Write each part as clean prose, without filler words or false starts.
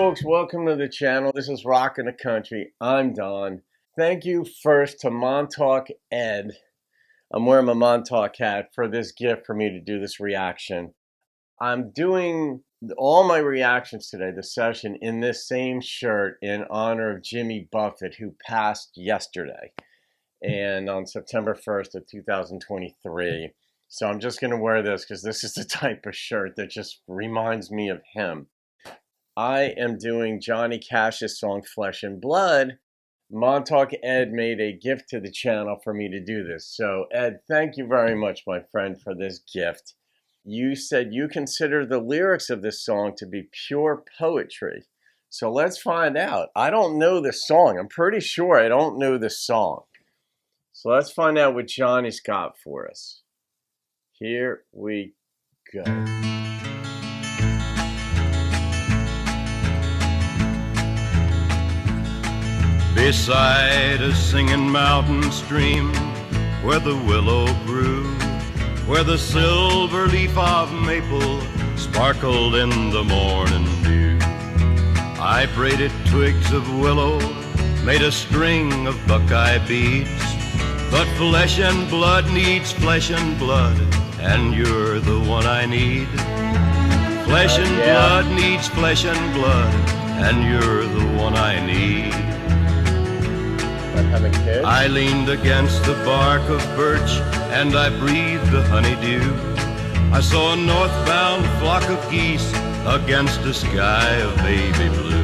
folks, welcome to the channel. This is Rockin' the Country. I'm Don. Thank you first to Montauk Ed. I'm wearing my Montauk hat for this gift for me to do this reaction. I'm doing all my reactions today, the session, in this same shirt in honor of Jimmy Buffett, who passed yesterday and on September 1st of 2023. So I'm just going to wear this because this is the type of shirt that just reminds me of him. I am doing Johnny Cash's song Flesh and Blood. Montauk Ed made a gift to the channel for me to do this. So Ed, thank you very much, my friend, for this gift. You said you consider the lyrics of this song to be pure poetry. So let's find out. I don't know this song. I'm pretty sure I don't know this song. So let's find out what Johnny's got for us. Here we go. Beside a singing mountain stream, where the willow grew, where the silver leaf of maple sparkled in the morning dew, I braided twigs of willow, made a string of buckeye beads. But flesh and blood needs flesh and blood, and you're the one I need. Flesh and blood needs flesh and blood, and you're the one I need. I leaned against the bark of birch, and I breathed the honeydew. I saw a northbound flock of geese against a sky of baby blue.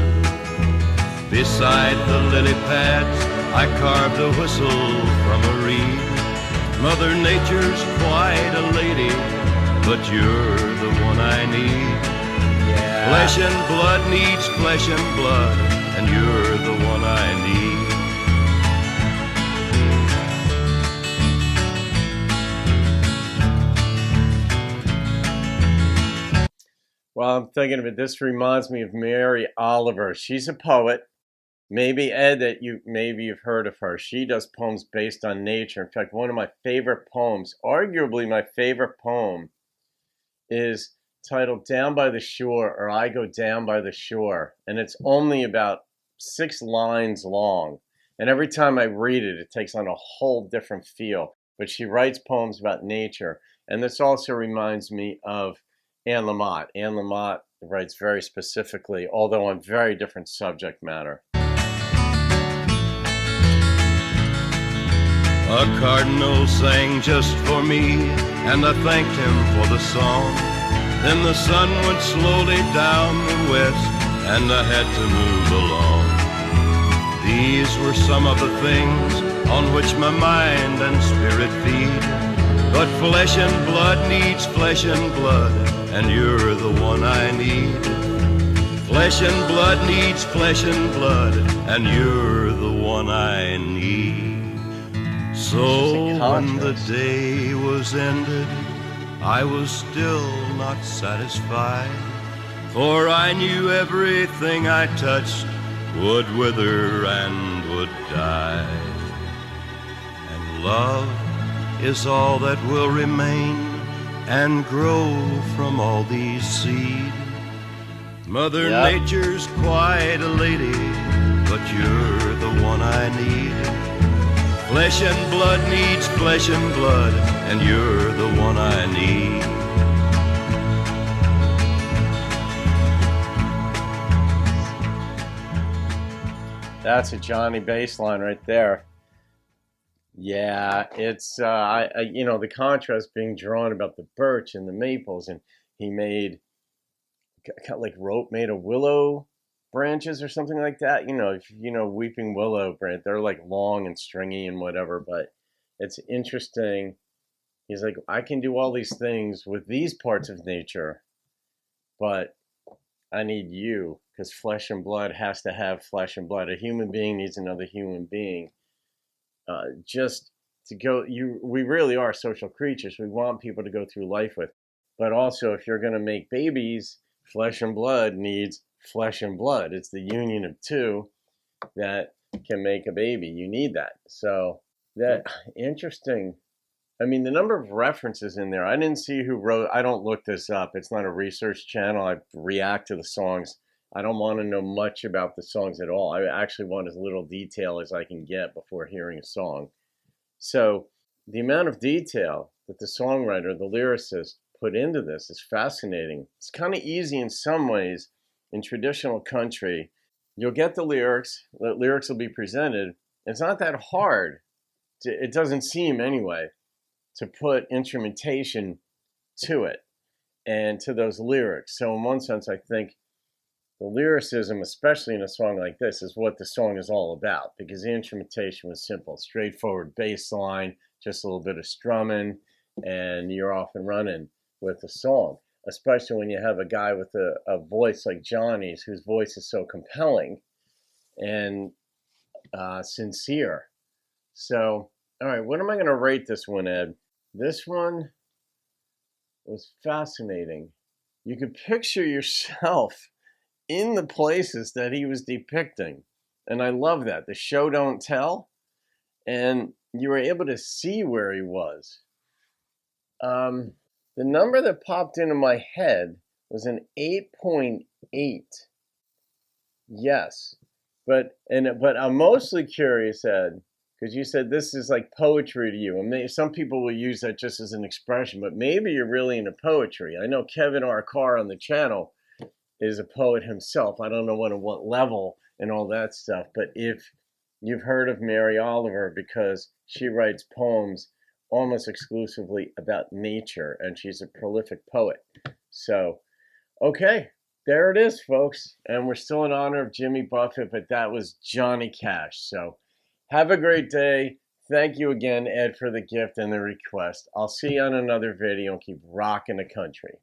Beside the lily pads, I carved a whistle from a reed. Mother Nature's quite a lady, but you're the one I need. Yeah. Flesh and blood needs flesh and blood, and you're the one I need. Well, I'm thinking of it. This reminds me of Mary Oliver. She's a poet. Maybe, Ed, that you've heard of her. She does poems based on nature. In fact, one of my favorite poems, arguably my favorite poem, is titled Down by the Shore, or I Go Down by the Shore. And it's only about 6 lines long. And every time I read it, it takes on a whole different feel. But she writes poems about nature. And this also reminds me of Anne Lamott. Anne Lamott writes very specifically, although on very different subject matter. A cardinal sang just for me, and I thanked him for the song. Then the sun went slowly down the west, and I had to move along. These were some of the things on which my mind and spirit feed. But flesh and blood needs flesh and blood, and you're the one I need. Flesh and blood needs flesh and blood, and you're the one I need. So when the day was ended, I was still not satisfied, for I knew everything I touched would wither and would die. And love is all that will remain and grow from all these seed. Mother Nature's quite a lady, but you're the one I need. Flesh and blood needs flesh and blood, and you're the one I need. That's a Johnny bass line right there. Yeah, it's you know, the contrast being drawn about the birch and the maples, and he made made of willow branches or something like that. You know, if you know weeping willow branch, they're like long and stringy and whatever, but it's interesting. He's like, I can do all these things with these parts of nature, but I need you, because flesh and blood has to have flesh and blood. A human being needs another human being. Just to go, we really are social creatures. We want people to go through life with, but also if you're going to make babies, flesh and blood needs flesh and blood. It's the union of two that can make a baby. You need that. So that interesting. I mean, the number of references in there, I didn't see who wrote. I don't look this up. It's not a research channel. I react to the songs I don't want to know much about the songs at all. I actually want as little detail as I can get before hearing a song. So the amount of detail that the songwriter, the lyricist, put into this is fascinating. It's kind of easy in some ways. In traditional country, you'll get the lyrics will be presented. It's not that hard, it doesn't seem anyway, to put instrumentation to it and to those lyrics. So in one sense, I think the lyricism, especially in a song like this, is what the song is all about, because the instrumentation was simple, straightforward bass line, just a little bit of strumming, and you're off and running with the song, especially when you have a guy with a voice like Johnny's, whose voice is so compelling and sincere. So, all right, what am I going to rate this one, Ed? This one was fascinating. You could picture yourself in the places that he was depicting. And I love that. The show don't tell. And you were able to see where he was. The number that popped into my head was an 8.8. Yes. But I'm mostly curious, Ed, because you said this is like poetry to you. And some people will use that just as an expression, but maybe you're really into poetry. I know Kevin R. Carr on the channel is a poet himself. I don't know what level and all that stuff, but if you've heard of Mary Oliver, because she writes poems almost exclusively about nature, and she's a prolific poet. So, okay, there it is, folks. And we're still in honor of Jimmy Buffett, but that was Johnny Cash. So have a great day. Thank you again, Ed, for the gift and the request. I'll see you on another video and keep rocking the country.